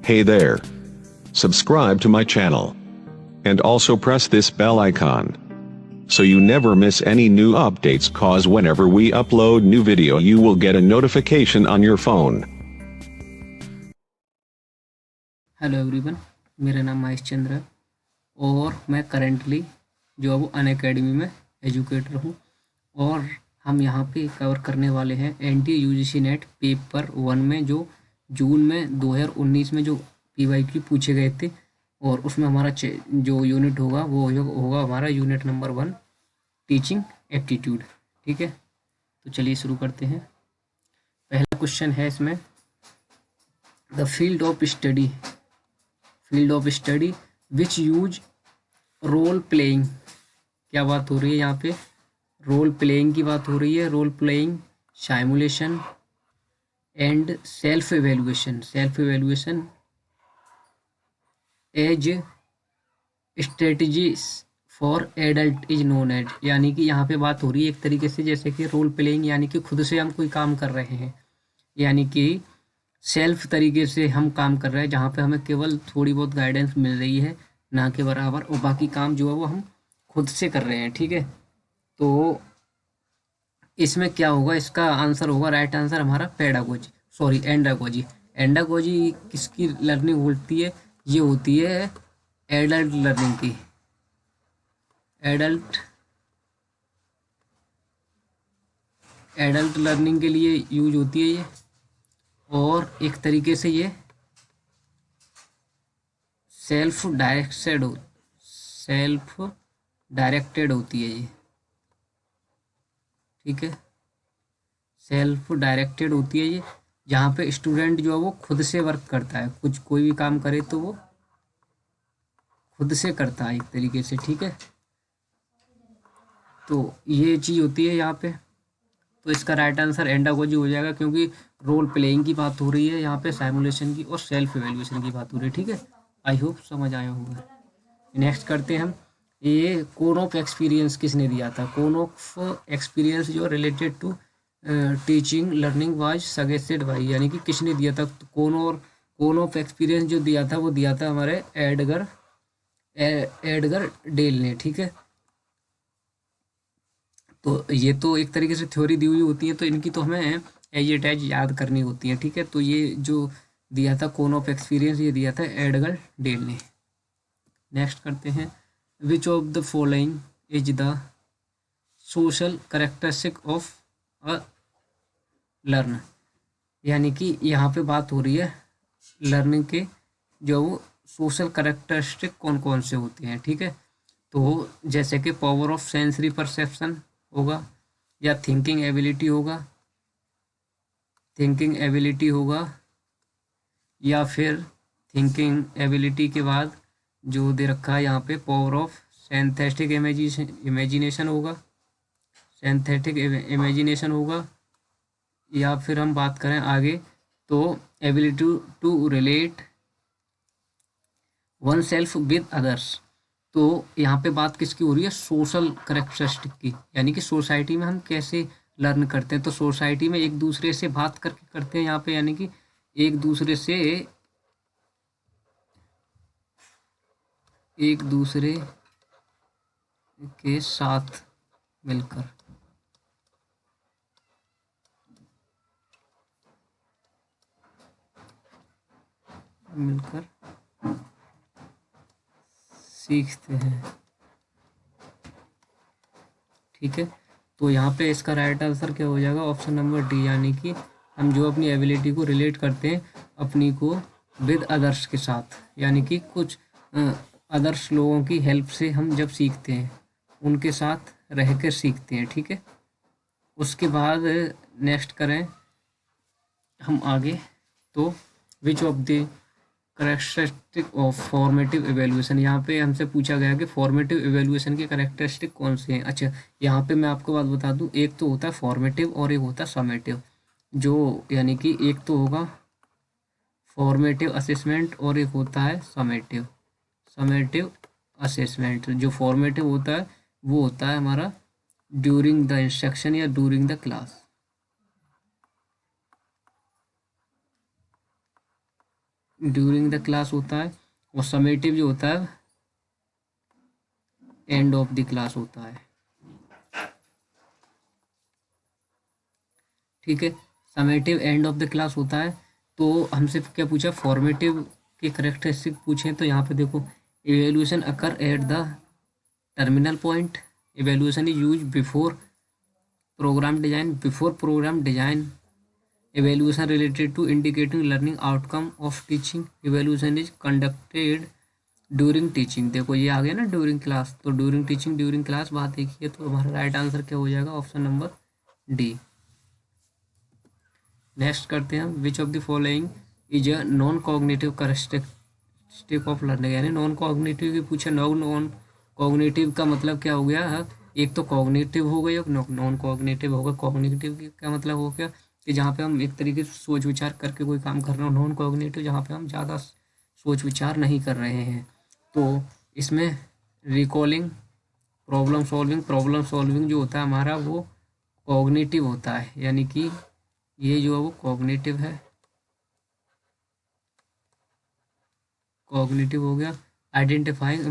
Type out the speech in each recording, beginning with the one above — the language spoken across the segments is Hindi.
Hey there. Subscribe to my channel. And also press this bell icon. So you never miss any new updates, cause whenever we upload new video you will get a notification on your phone. Hello everyone, मेरा नाम महेश चंद्र है और मैं करेंटली जो है वो अनअकैडमी में एजुकेटर हूँ और हम यहाँ पे कवर करने वाले हैं एनटीए यूजीसी नेट पेपर 1 में जो जून में 2019 में जो पीवाईक्यू पूछे गए थे और उसमें हमारा जो यूनिट होगा वो होगा हमारा यूनिट नंबर 1 टीचिंग एप्टीट्यूड। ठीक है, तो चलिए शुरू करते हैं। पहला क्वेश्चन है इसमें, the field of study which use role playing. क्या बात हो रही है यहाँ पे? रोल प्लेइंग की बात हो रही है। Role playing, simulation and self evaluation as strategies for adult is known as. यानी कि यहाँ पे बात हो रही है एक तरीके से जैसे कि रोल प्लेइंग यानी कि खुद से हम कोई काम कर रहे हैं, यानी कि सेल्फ तरीके से हम काम कर रहे हैं जहाँ पे हमें केवल थोड़ी बहुत गाइडेंस मिल रही है ना के बराबर, और बाकी काम जो है वो हम खुद से कर रहे हैं। ठीक है, तो इसमें क्या होगा, इसका आंसर होगा, राइट आंसर हमारा एंडागोजी। एंडागोजी किसकी लर्निंग होती है? ये होती है एडल्ट लर्निंग की। एडल्ट लर्निंग के लिए यूज होती है ये, और एक तरीके से ये सेल्फ डायरेक्टेड होती है ये। ठीक है, सेल्फ डायरेक्टेड होती है ये, जहाँ पे स्टूडेंट जो है वो खुद से वर्क करता है, कोई भी काम करे तो वो खुद से करता है एक तरीके से। ठीक है, तो ये चीज़ होती है यहाँ पे, तो इसका राइट आंसर एंडागोजी हो जाएगा क्योंकि रोल प्लेइंग की बात हो रही है यहाँ पे, साइमुलेशन की और सेल्फ एवेल्युएशन की बात हो रही है। ठीक है, आई होप समझ आया होगा। नेक्स्ट करते हैं हम, ये कोन ऑफ एक्सपीरियंस किसने दिया था? कोन ऑफ एक्सपीरियंस जो related to teaching learning was suggested by, यानी कि किसने दिया था? तो कोन ऑफ एक्सपीरियंस जो दिया था वो दिया था हमारे एडगर डेल ने। ठीक है, तो ये तो एक तरीके से थ्योरी दी हुई होती है, तो इनकी तो हमें एज इट एज याद करनी होती है। ठीक है, तो ये जो दिया था कोन ऑफ एक्सपीरियंस, ये दिया था एडगर डेल ने। नेक्स्ट करते हैं, विच of the following is the social characteristic of a learn. यानी कि यहाँ पे बात हो रही है लर्निंग के जो वो सोशल करेक्टरिस्टिक कौन कौन से होते हैं। ठीक है, तो जैसे कि पावर ऑफ सेंसरी परसेप्शन होगा, या थिंकिंग एबिलिटी होगा, या फिर थिंकिंग एबिलिटी के बाद जो दे रखा है यहाँ पे पावर ऑफ सिंथेटिक इमेजिनेशन होगा, या फिर हम बात करें आगे तो ability to relate oneself with others. तो यहाँ पे बात किसकी हो रही है? सोशल करेक्टरिस्टिक की, यानी कि सोसाइटी में हम कैसे लर्न करते हैं। तो सोसाइटी में एक दूसरे से बात करके करते हैं यहाँ पे, यानी कि एक दूसरे के साथ मिलकर सीखते हैं। ठीक है, तो यहाँ पे इसका राइट आंसर क्या हो जाएगा? ऑप्शन नंबर डी, यानी कि हम जो अपनी एबिलिटी को रिलेट करते हैं अपनी को विद अदर्स के साथ, यानी कि कुछ अदर्स लोगों की हेल्प से हम जब सीखते हैं उनके साथ रह कर सीखते हैं। ठीक है, उसके बाद नेक्स्ट करें हम आगे, तो विच of the characteristic of formative evaluation, यहाँ पे हमसे पूछा गया कि फॉर्मेटिव एवेल्युएशन के करेक्टरिस्टिक कौन से हैं। अच्छा, यहाँ पे मैं आपको बात बता दूँ, एक तो होता है फॉर्मेटिव और एक होता है समेटिव। जो यानी कि एक तो होगा फॉर्मेटिव असेसमेंट और एक होता है समेटिव असेसमेंट। जो फॉर्मेटिव होता है वो होता है हमारा ड्यूरिंग द इंस्ट्रक्शन या during the class. During the class होता है, और समेटिव जो होता है एंड ऑफ द क्लास होता है। ठीक है, summative end of the class होता है। तो हमसे क्या पूछा, फॉर्मेटिव के करेक्टरिस्टिक पूछे, तो यहाँ पे देखो, evaluation occur at the terminal point, evaluation is use before programme design, before programme design, evaluation related to indicating learning outcome of teaching, evaluation is conducted during teaching। देखो ये आ गया ना ड्यूरिंग क्लास, तो ड्यूरिंग टीचिंग ड्यूरिंग क्लास बात देखिए, तो हमारा राइट आंसर क्या हो जाएगा, ऑप्शन नंबर डी। नेक्स्ट करते हैं हम, which of the following is a non cognitive characteristic of learning, यानी नॉन कॉग्निटिव की पूछे। नॉन कॉग्निटिव का मतलब क्या हो गया, एक तो कॉग्निटिव हो गई और नॉन कॉग्निटिव होगा। कॉग्निटिव का मतलब हो गया कि जहाँ पे हम एक तरीके से सोच विचार करके कोई काम कर रहे हो, नॉन कॉग्निटिव जहाँ पे हम ज़्यादा सोच विचार नहीं कर रहे हैं। तो इसमें रिकॉलिंग, प्रॉब्लम सॉल्विंग जो होता है हमारा वो कॉग्निटिव होता है, यानी कि ये जो है वो कॉग्निटिव है, कॉग्निटिव हो गया। आइडेंटिफाइंग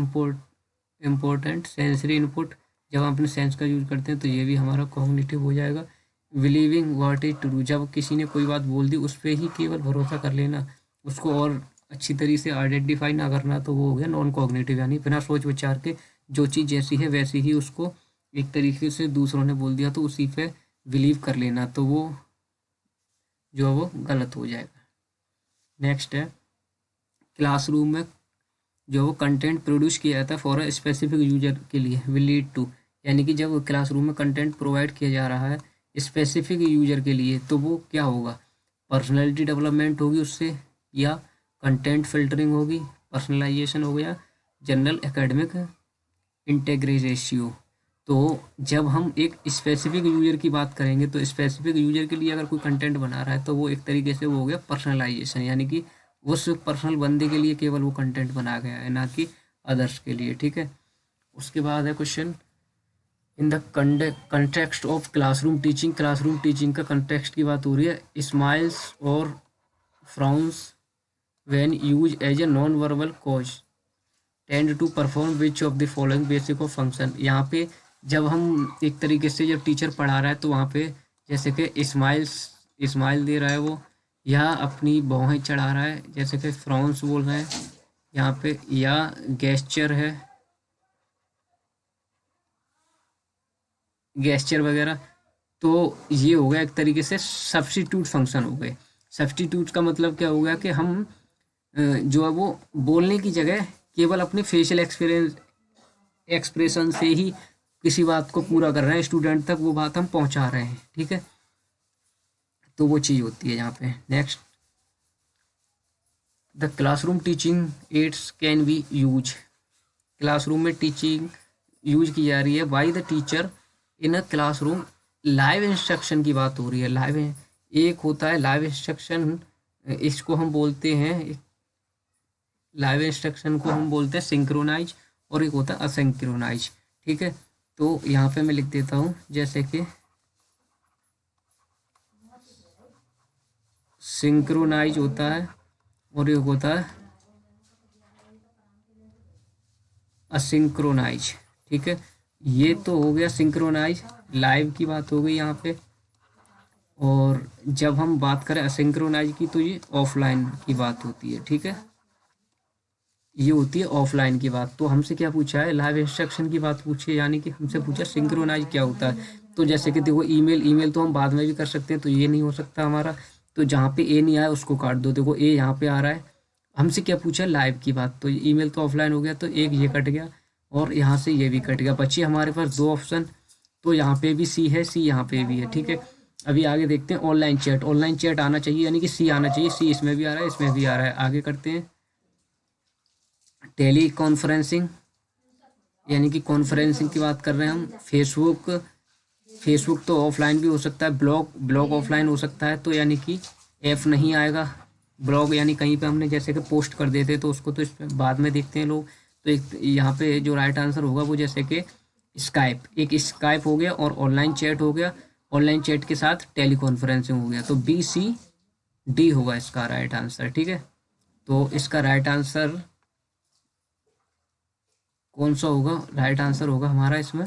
इम्पोर्टेंट सेंसरी इनपुट, जब हम अपने सेंस का यूज करते हैं तो ये भी हमारा कॉग्निटिव हो जाएगा। बिलीविंग व्हाट इज ट्रू, जब किसी ने कोई बात बोल दी उस पर ही केवल भरोसा कर लेना, उसको और अच्छी तरीके से आइडेंटिफाई ना करना, तो वो हो गया नॉन कॉग्निटिव, यानी बिना सोच विचार के जो चीज़ जैसी है वैसी ही उसको एक तरीके से दूसरों ने बोल दिया तो उसी पे बिलीव कर लेना, तो वो जो है वो गलत हो जाएगा। नेक्स्ट है, क्लासरूम में जो वो कंटेंट प्रोड्यूस किया जाता है फॉर अ स्पेसिफिक यूजर के लिए, विल लीड टू, यानी कि जब क्लासरूम में कंटेंट प्रोवाइड किया जा रहा है स्पेसिफिक यूजर के लिए, तो वो क्या होगा, पर्सनैलिटी डेवलपमेंट होगी उससे, या कंटेंट फिल्टरिंग होगी, पर्सनलाइजेशन हो गया, जनरल एकेडमिक इंटेग्रेशन। तो जब हम एक स्पेसिफिक यूजर की बात करेंगे तो स्पेसिफिक यूजर के लिए अगर कोई कंटेंट बना रहा है तो वो एक तरीके से वो हो गया पर्सनलाइजेशन, यानी कि उस पर्सनल बंदे के लिए केवल वो कंटेंट बनाया गया है, ना कि अदर्स के लिए। ठीक है, उसके बाद है question, in the context of classroom teaching, classroom teaching का कंटेक्स्ट की बात हो रही है, स्माइल्स और frowns when use as a non verbal cues tend to perform which of the following basic of function. यहाँ पे जब हम एक तरीके से जब टीचर पढ़ा रहा है तो वहाँ पे जैसे कि स्माइल दे रहा है वो, या अपनी भौहें चढ़ा रहा है, जैसे कि फ्राउंस बोल रहे हैं यहाँ पे, या गेस्चर है, गेस्चर वगैरह, तो ये हो गया एक तरीके से सब्स्टिट्यूट फंक्शन हो गए। सब्स्टिट्यूट का मतलब क्या हो गया कि हम जो है वो बोलने की जगह केवल अपने फेशियल एक्सप्रेशन से ही किसी बात को पूरा कर रहे हैं, स्टूडेंट तक वो बात हम पहुंचा रहे हैं। ठीक है, तो वो चीज़ होती है यहाँ पे। Next, the classroom teaching ads can be use, classroom में टीचिंग यूज की जा रही है by the teacher in a classroom. Live instruction की बात हो रही है, लाइव एक होता है लाइव इंस्ट्रक्शन, इसको हम बोलते हैं, लाइव इंस्ट्रक्शन को हम बोलते हैं सिंक्रोनाइज, और एक होता है असिंक्रोनाइज। ठीक है, तो यहाँ पे मैं लिख देता हूँ, जैसे कि सिंक्रोनाइज होता है और एक होता है असिंक्रोनाइज। ठीक है, ये तो हो गया सिंक्रोनाइज, लाइव की बात हो गई यहाँ पे। और जब हम बात करें असिंक्रोनाइज की तो ये ऑफलाइन की बात होती है। ठीक है, ये होती है ऑफलाइन की बात। तो हमसे क्या पूछा है, लाइव इंस्ट्रक्शन की बात पूछी है, यानी कि हमसे पूछा सिंक्रोनाइज क्या होता है। तो जैसे कि देखो ईमेल तो हम बाद में भी कर सकते हैं, तो ये नहीं हो सकता हमारा, तो जहाँ पे ए नहीं आया उसको काट दो। देखो ए यहाँ पे आ रहा है, हमसे क्या पूछा लाइव की बात, तो ईमेल तो ऑफलाइन हो गया, तो एक ये कट गया और यहाँ से ये भी कट गया, बची हमारे पास दो ऑप्शन। तो यहाँ पे भी सी है, सी यहाँ पे भी है। ठीक है, अभी आगे देखते हैं, ऑनलाइन चैट आना चाहिए, यानी कि सी आना चाहिए, सी इसमें भी आ रहा है इसमें भी आ रहा है। आगे करते हैं, टेली कॉन्फ्रेंसिंग, यानी कि कॉन्फ्रेंसिंग की बात कर रहे हैं हम। फेसबुक तो ऑफलाइन भी हो सकता है, ब्लॉग ऑफलाइन हो सकता है, तो यानी कि एफ नहीं आएगा। ब्लॉग यानी कहीं पे हमने जैसे कि पोस्ट कर देते तो उसको तो इस पे बाद में देखते हैं लोग, तो एक यहाँ पे जो राइट आंसर होगा वो जैसे कि स्काइप हो गया और ऑनलाइन चैट हो गया, ऑनलाइन चैट के साथ टेली कॉन्फ्रेंसिंग हो गया, तो बी सी डी होगा इसका राइट आंसर। ठीक है, तो इसका राइट आंसर कौन सा होगा? राइट आंसर होगा हमारा इसमें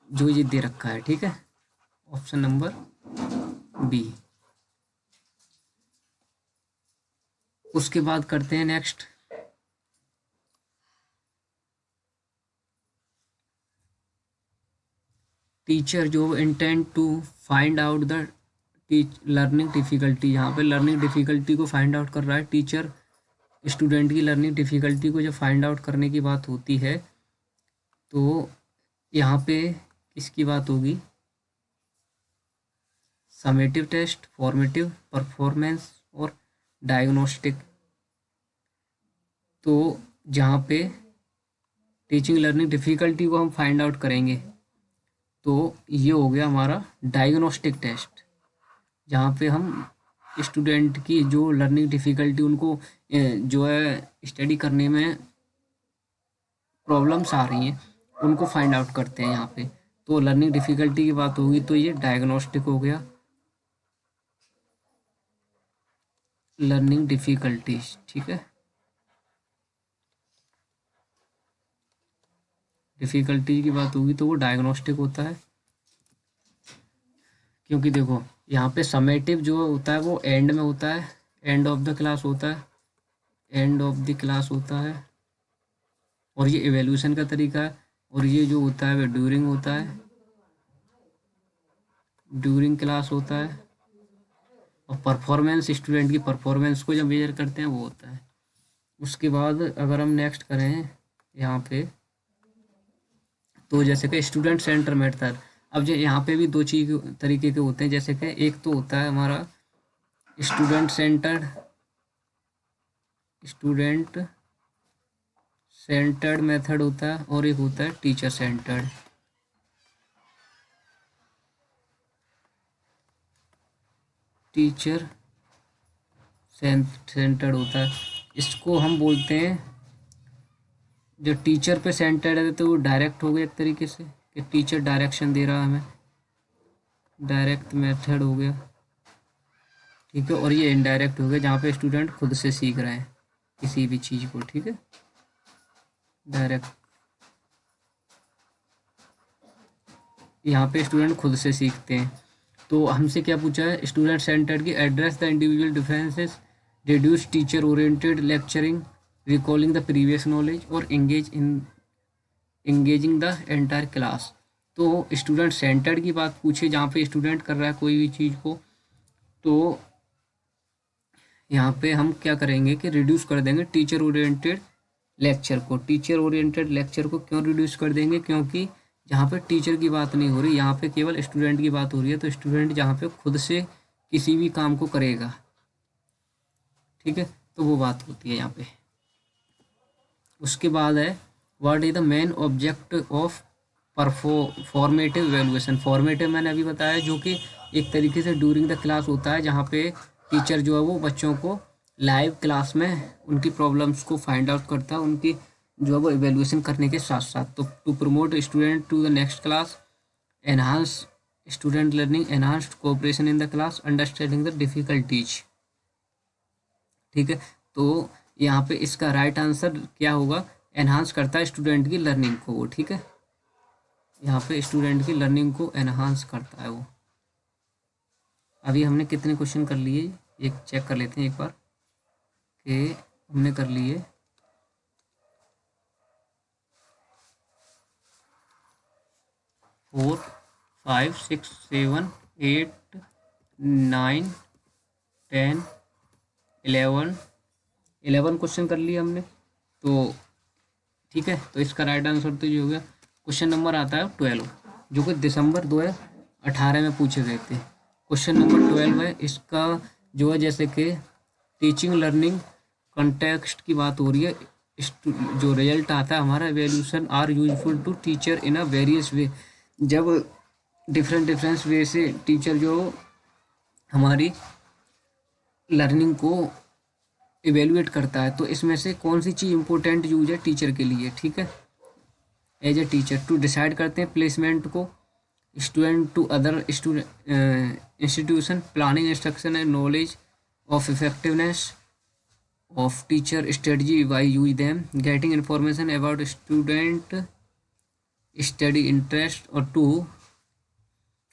जो ये दे रखा है, ठीक है, ऑप्शन नंबर बी। उसके बाद करते हैं नेक्स्ट, टीचर जो intend to find out the learning difficulty. यहाँ पे लर्निंग डिफिकल्टी को फाइंड आउट कर रहा है टीचर। स्टूडेंट की लर्निंग डिफिकल्टी को जब फाइंड आउट करने की बात होती है तो यहाँ पे किसकी बात होगी? समेटिव टेस्ट, फॉर्मेटिव, परफॉर्मेंस और डायग्नोस्टिक। तो जहाँ पे टीचिंग लर्निंग डिफिकल्टी को हम फाइंड आउट करेंगे तो ये हो गया हमारा डायग्नोस्टिक टेस्ट, जहाँ पे हम स्टूडेंट की जो लर्निंग डिफिकल्टी, उनको जो है स्टडी करने में प्रॉब्लम्स आ रही हैं, उनको फाइंड आउट करते हैं यहाँ पे। तो लर्निंग डिफिकल्टी की बात होगी तो ये डायग्नोस्टिक हो गया, लर्निंग डिफिकल्टीज, ठीक है। डिफिकल्टी की बात होगी तो वो डायग्नोस्टिक होता है, क्योंकि देखो यहाँ पे समेटिव जो होता है वो एंड में होता है, एंड ऑफ द क्लास होता है, एंड ऑफ द क्लास होता है, और ये इवेल्यूशन का तरीका है। और ये जो होता है वो ड्यूरिंग होता है, ड्यूरिंग क्लास होता है। और परफॉर्मेंस, स्टूडेंट की परफॉर्मेंस को जब मेजर करते हैं वो होता है। उसके बाद अगर हम नेक्स्ट करें यहाँ पे, तो जैसे कि स्टूडेंट सेंटर मेथड। अब जो यहाँ पे भी दो चीज तरीके के होते हैं, जैसे कि एक तो होता है हमारा स्टूडेंट सेंटर्ड मेथड होता है, और एक होता है टीचर सेंटर्ड। टीचर सेंटर्ड होता है, इसको हम बोलते हैं, जो टीचर पे सेंटर्ड है तो वो डायरेक्ट हो गया एक तरीके से कि टीचर डायरेक्शन दे रहा है हमें, डायरेक्ट मेथड हो गया, ठीक है। और ये इनडायरेक्ट हो गया जहाँ पे स्टूडेंट खुद से सीख रहे हैं किसी भी चीज़ को, ठीक है, डायरेक्ट। यहाँ पे स्टूडेंट खुद से सीखते हैं। तो हमसे क्या पूछा है? स्टूडेंट सेंटर्ड की address the individual differences, reduce teacher oriented lecturing, recalling the previous knowledge, और एंगेजिंग द एंटायर क्लास। तो स्टूडेंट सेंटर्ड की बात पूछे जहाँ पे स्टूडेंट कर रहा है कोई भी चीज़ को, तो यहाँ पे हम क्या करेंगे कि रिड्यूस कर देंगे टीचर ओरिएंटेड लेक्चर को। टीचर ओरिएंटेड लेक्चर को क्यों रिड्यूस कर देंगे? क्योंकि जहाँ पे टीचर की बात नहीं हो रही, यहाँ पे केवल स्टूडेंट की बात हो रही है। तो स्टूडेंट जहाँ पे खुद से किसी भी काम को करेगा, ठीक है, तो वो बात होती है यहाँ पे। उसके बाद है what is the main object of formative evaluation. Formative मैंने अभी बताया, जो कि एक तरीके से ड्यूरिंग द क्लास होता है, जहाँ पे टीचर जो है वो बच्चों को लाइव क्लास में उनकी प्रॉब्लम्स को फाइंड आउट करता है, उनकी जो है वो इवैल्यूएशन करने के साथ साथ। तो to promote student to the next class, enhance student learning, enhanced cooperation in the class, understanding the difficulties, ठीक है। तो यहाँ पे इसका राइट आंसर क्या होगा? एनहांस करता है स्टूडेंट की लर्निंग को वो, ठीक है, यहाँ पे स्टूडेंट की लर्निंग को एनहांस करता है वो। अभी हमने कितने क्वेश्चन कर लिए, एक चेक कर लेते हैं एक बार कि हमने कर लिए 4, 5, 6, 7, 8, 9, 10, 11 क्वेश्चन कर लिए हमने। तो ठीक है, तो इसका राइट आंसर तो ये हो गया। क्वेश्चन नंबर आता है 12, जो कि दिसंबर 2018 में पूछे गए थे। क्वेश्चन नंबर 12 है, इसका जो है जैसे कि टीचिंग लर्निंग कंटेक्स्ट की बात हो रही है। जो रिजल्ट आता है हमारा, evaluation are useful to teacher in a various way. जब डिफरेंट वे से टीचर जो हमारी लर्निंग को इवेलुएट करता है, तो इसमें से कौन सी चीज़ इंपॉर्टेंट यूज है टीचर के लिए, ठीक है, as a teacher to decide करते हैं प्लेसमेंट को, student to other institution, planning instruction and knowledge of effectiveness, of teacher strategy by use them, getting information about student study interest or to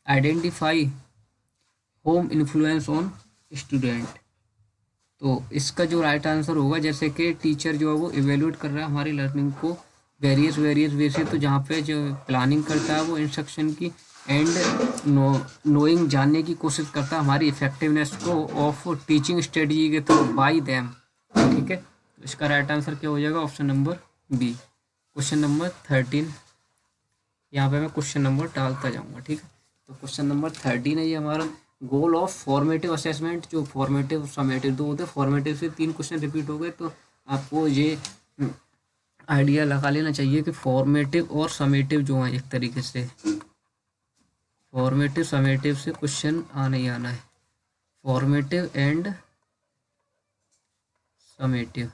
identify home influence on student। तो इसका जो राइट आंसर होगा, जैसे कि टीचर जो है वो इवेल्यूएट कर रहा है हमारी लर्निंग को वेरियस वे से, तो जहाँ पे जो प्लानिंग करता है वो इंस्ट्रक्शन की एंड नोइंग जानने की कोशिश करता है हमारी इफेक्टिवनेस को ऑफ टीचिंग स्ट्रेटजी के थ्रू बाय देम। ठीक है, तो इसका राइट आंसर क्या हो जाएगा? Option number B. Question number 13, यहाँ पे मैं क्वेश्चन नंबर डालता जाऊँगा। ठीक है, तो क्वेश्चन नंबर 13 है ये हमारा, गोल ऑफ फॉर्मेटिव असेसमेंट। जो फॉर्मेटिव समेटिव दो होते हैं, फॉर्मेटिव से 3 क्वेश्चन रिपीट हो गए, तो आपको ये आइडिया लगा लेना चाहिए कि फॉर्मेटिव और समेटिव जो है एक तरीके से फॉर्मेटिव समेटिव से क्वेश्चन आना ही आना है, फॉर्मेटिव एंड समेटिव।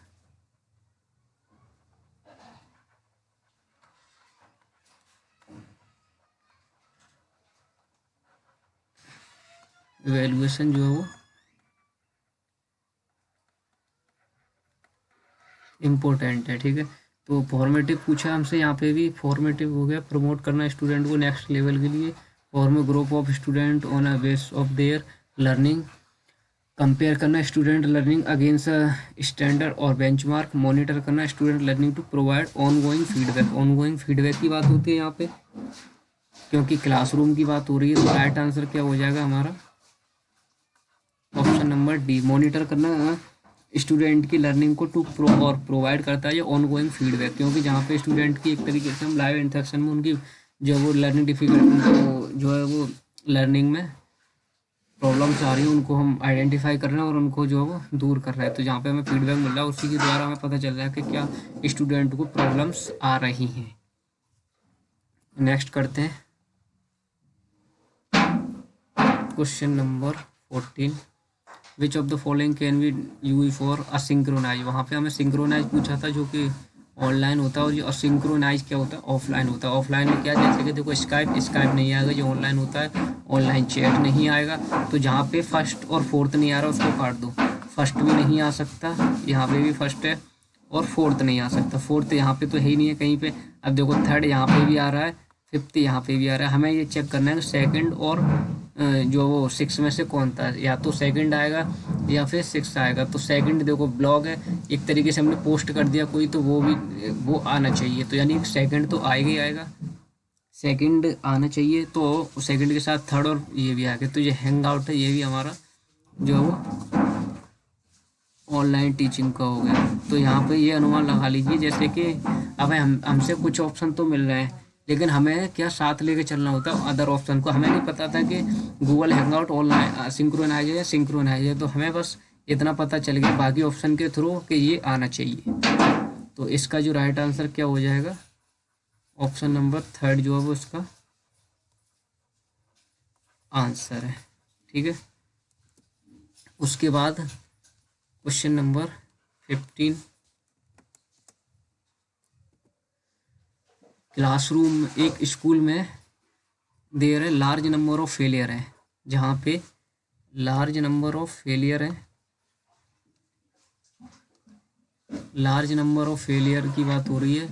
इवेल्युएशन जो है वो इम्पोर्टेंट है। ठीक है, तो फॉर्मेटिव पूछा हमसे, यहाँ पे भी फॉर्मेटिव हो गया, प्रमोट करना स्टूडेंट को नेक्स्ट लेवल के लिए, form group of student on a base of their learning, compare करना स्टूडेंट लर्निंग अगेंस्ट स्टैंडर्ड और बेंचमार्क, मॉनिटर करना student learning to provide ongoing feedback. Ongoing feedback की बात होती है यहाँ पे, क्योंकि क्लासरूम की बात हो रही है, तो राइट आंसर क्या हो जाएगा हमारा? Option number D. मॉनिटर करना स्टूडेंट की लर्निंग को टू प्रोवाइड करता है ये ऑनगोइंग फीडबैक, क्योंकि जहाँ पे स्टूडेंट की एक तरीके से हम लाइव इंटरेक्शन में उनकी जो वो लर्निंग डिफिकल्टी जो है वो लर्निंग में प्रॉब्लम्स आ रही है उनको हम आइडेंटिफाई कर रहे हैं और उनको जो है वो दूर कर रहे हैं। तो जहाँ पे हमें फीडबैक मिल रहा है उसी के द्वारा हमें पता चल रहा है कि क्या स्टूडेंट को प्रॉब्लम्स आ रही हैं। नेक्स्ट करते हैं question number 14, which of the following can be use for asynchronise. वहाँ पे हमें सिंक्रोनाइज पूछा था जो कि ऑनलाइन होता है, और ये असिंक्रोनाइज क्या होता है? ऑफलाइन होता है। ऑफलाइन में क्या, जैसे कि देखो स्काइप नहीं आएगा, जो ऑनलाइन होता है ऑनलाइन चैट नहीं आएगा। तो जहाँ पे फर्स्ट और फोर्थ नहीं आ रहा उसको काट दो, फर्स्ट भी नहीं आ सकता, यहाँ पे भी फर्स्ट है और फोर्थ नहीं आ सकता, फोर्थ यहाँ पे तो है ही नहीं है कहीं पे। अब देखो थर्ड यहाँ पे भी आ रहा है, फिफ्थ यहाँ पे भी आ रहा है, हमें ये चेक करना है सेकंड और जो वो 6 में से कौन था, या तो सेकंड आएगा या फिर 6 आएगा। तो सेकंड देखो ब्लॉग है, एक तरीके से हमने पोस्ट कर दिया कोई, तो वो आना चाहिए, तो यानी सेकंड तो आएगा ही आएगा, सेकंड आना चाहिए, तो सेकंड के साथ थर्ड और ये भी आ गया। तो ये हैंग आउट है, ये भी हमारा जो है वो ऑनलाइन टीचिंग का हो गया। तो यहाँ पे ये अनुमान लगा लीजिए, जैसे कि अब हमसे कुछ ऑप्शन तो मिल रहे हैं, लेकिन हमें क्या साथ लेके चलना होता है अदर ऑप्शन को। हमें नहीं पता था कि गूगल हैंगआउट ऑनलाइन सिंक्रोनाइज है या सिंक्रोनाइज है, तो हमें बस इतना पता चल गया बाकी ऑप्शन के थ्रू कि ये आना चाहिए। तो इसका जो राइट आंसर क्या हो जाएगा? ऑप्शन नंबर 3 जो है वो इसका आंसर है। ठीक है, उसके बाद क्वेश्चन नंबर 15, क्लासरूम एक स्कूल में देयर है लार्ज नंबर ऑफ फेलियर है, जहाँ पे लार्ज नंबर ऑफ फेलियर है, लार्ज नंबर ऑफ फेलियर की बात हो रही है।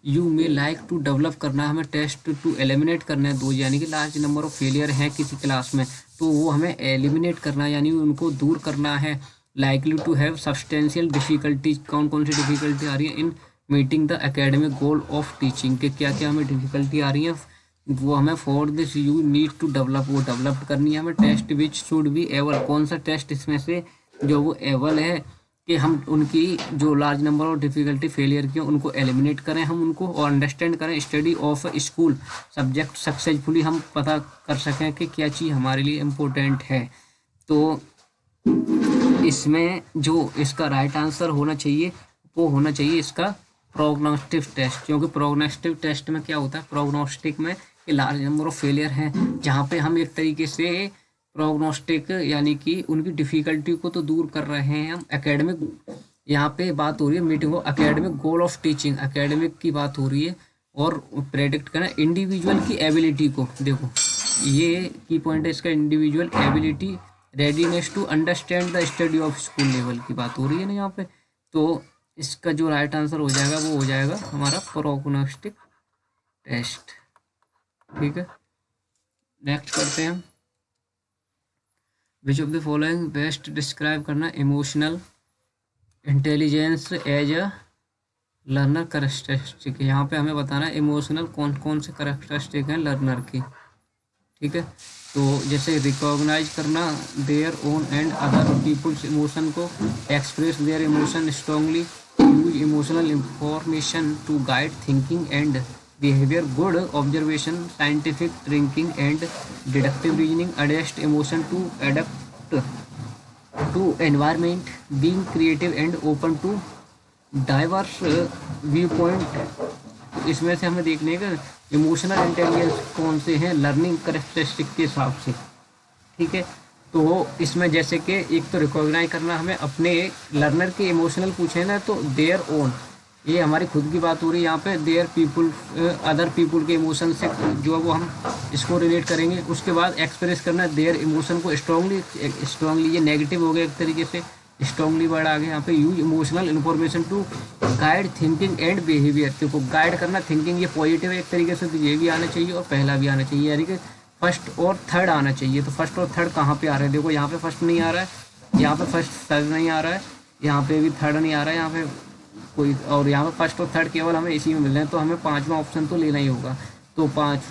You may like to develop करना है हमें टेस्ट टू एलिमिनेट करना है 2, यानी कि लार्ज नंबर ऑफ फेलियर है किसी क्लास में, तो वो हमें एलिमिनेट करना है, यानी उनको दूर करना है। Likely to have substantial difficulties, कौन कौन सी डिफिकल्टी आ रही है in meeting the academic goal of teaching, के क्या क्या हमें डिफिकल्टी आ रही है, वो हमें for this you need to develop, वो डेवलप करनी है हमें। Test which should be able, कौन सा टेस्ट इसमें से जो वो एबल है कि हम उनकी जो large number of difficulty failure की उनको एलिमिनेट करें हम उनको, और अंडरस्टैंड करें study of school subject successfully, हम पता कर सकें कि क्या चीज़ हमारे लिए इम्पोर्टेंट है। तो इसमें जो इसका राइट आंसर होना चाहिए वो होना चाहिए इसका प्रोग्नोस्टिक टेस्ट, क्योंकि प्रोग्नोस्टिक टेस्ट में क्या होता है, प्रोग्नोस्टिक में कि लार्ज नंबर ऑफ फेलियर हैं, जहाँ पे हम एक तरीके से प्रोग्नोस्टिक यानी कि उनकी डिफ़िकल्टी को तो दूर कर रहे हैं हम। एकेडमिक यहाँ पे बात हो रही है मीटिंग हो, academic goal of teaching, academic की बात हो रही है, और प्रेडिक्ट करना इंडिविजुअल की एबिलिटी को। देखो ये की पॉइंट है इसका, individual ability readiness to understand the study of school level की बात हो रही है ना यहाँ पे। तो इसका जो राइट आंसर हो जाएगा वो हो जाएगा हमारा प्रोग्नोस्टिक टेस्ट। ठीक है, नेक्स्ट करते हैं हम। Which of the following best describe करना emotional intelligence as a learner characteristic. यहाँ पे हमें बताना है इमोशनल कौन कौन से करेक्टरिस्टिक हैं लर्नर की। ठीक है, तो जैसे रिकॉग्नाइज करना their own and other people's emotion को, express their emotion strongly, use emotional information to guide thinking and behaviour, good observation, scientific thinking and deductive reasoning, adjust emotion to adapt to environment, being creative and open to diverse view point. इसमें से हमें देखने का इमोशनल इंटेलिजेंस कौन से हैं लर्निंग करेक्टरिस्टिक के हिसाब से। ठीक है, तो इसमें जैसे कि एक तो रिकॉग्नाइज करना, हमें अपने लर्नर के इमोशनल पूछे ना तो देयर ओन, ये हमारी खुद की बात हो रही है यहाँ पे। देयर पीपुल अदर पीपुल के इमोशन से जो है वो हम इसको रिलेट करेंगे। उसके बाद एक्सप्रेस करना देयर इमोशन को स्ट्रांगली ये नेगेटिव हो गया एक तरीके से, स्ट्रांगली वर्ड आ गया यहाँ पे। Use emotional information to guide thinking and behaviour, देखो गाइड करना थिंकिंग ये पॉजिटिव है एक तरीके से, तो ये भी आना चाहिए और पहला भी आना चाहिए, यानी कि फर्स्ट और थर्ड आना चाहिए। तो फर्स्ट और थर्ड कहाँ पे आ रहे हैं, देखो यहाँ पे फर्स्ट नहीं आ रहा है, यहाँ पे फर्स्ट थर्ड नहीं आ रहा है, यहाँ पे भी थर्ड नहीं आ रहा है, यहाँ पे कोई, और यहाँ पे फर्स्ट और थर्ड केवल हमें इसी में मिल रहे हैं, तो हमें पांचवा ऑप्शन तो लेना ही होगा। तो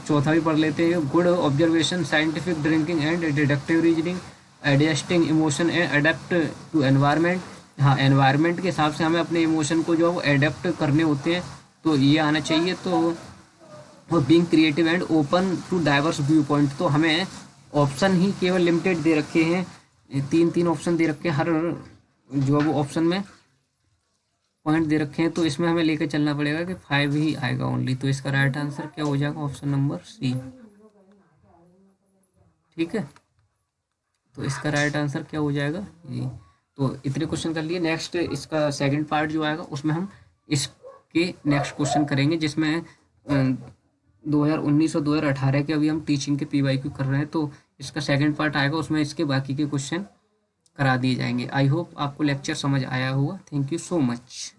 चौथा भी पढ़ लेते हैं। Good observation, scientific drinking and deductive reasoning, adjusting emotion and adapt to environment. हाँ, एनवायरनमेंट के हिसाब से हमें अपने इमोशन को जो है वो एडेप्ट करने होते हैं, तो ये आना चाहिए। तो being creative and open to diverse view point, तो हमें ऑप्शन ही केवल लिमिटेड दे रखे हैं, तीन तीन ऑप्शन दे रखे हैं, हर जो है वो ऑप्शन में पॉइंट दे रखे हैं, तो इसमें हमें लेकर चलना पड़ेगा कि 5 ही आएगा ओनली। तो इसका राइट आंसर क्या हो जाएगा, ऑप्शन नंबर सी। ठीक है, तो इसका राइट आंसर क्या हो जाएगा ये। तो इतने क्वेश्चन कर लिए। नेक्स्ट इसका सेकंड पार्ट जो आएगा उसमें हम इसके नेक्स्ट क्वेश्चन करेंगे, जिसमें 2019 और 2018 के अभी हम टीचिंग के PYQ कर रहे हैं, तो इसका सेकंड पार्ट आएगा, उसमें इसके बाकी के क्वेश्चन करा दिए जाएंगे। आई होप आपको लेक्चर समझ आया होगा। Thank you so much.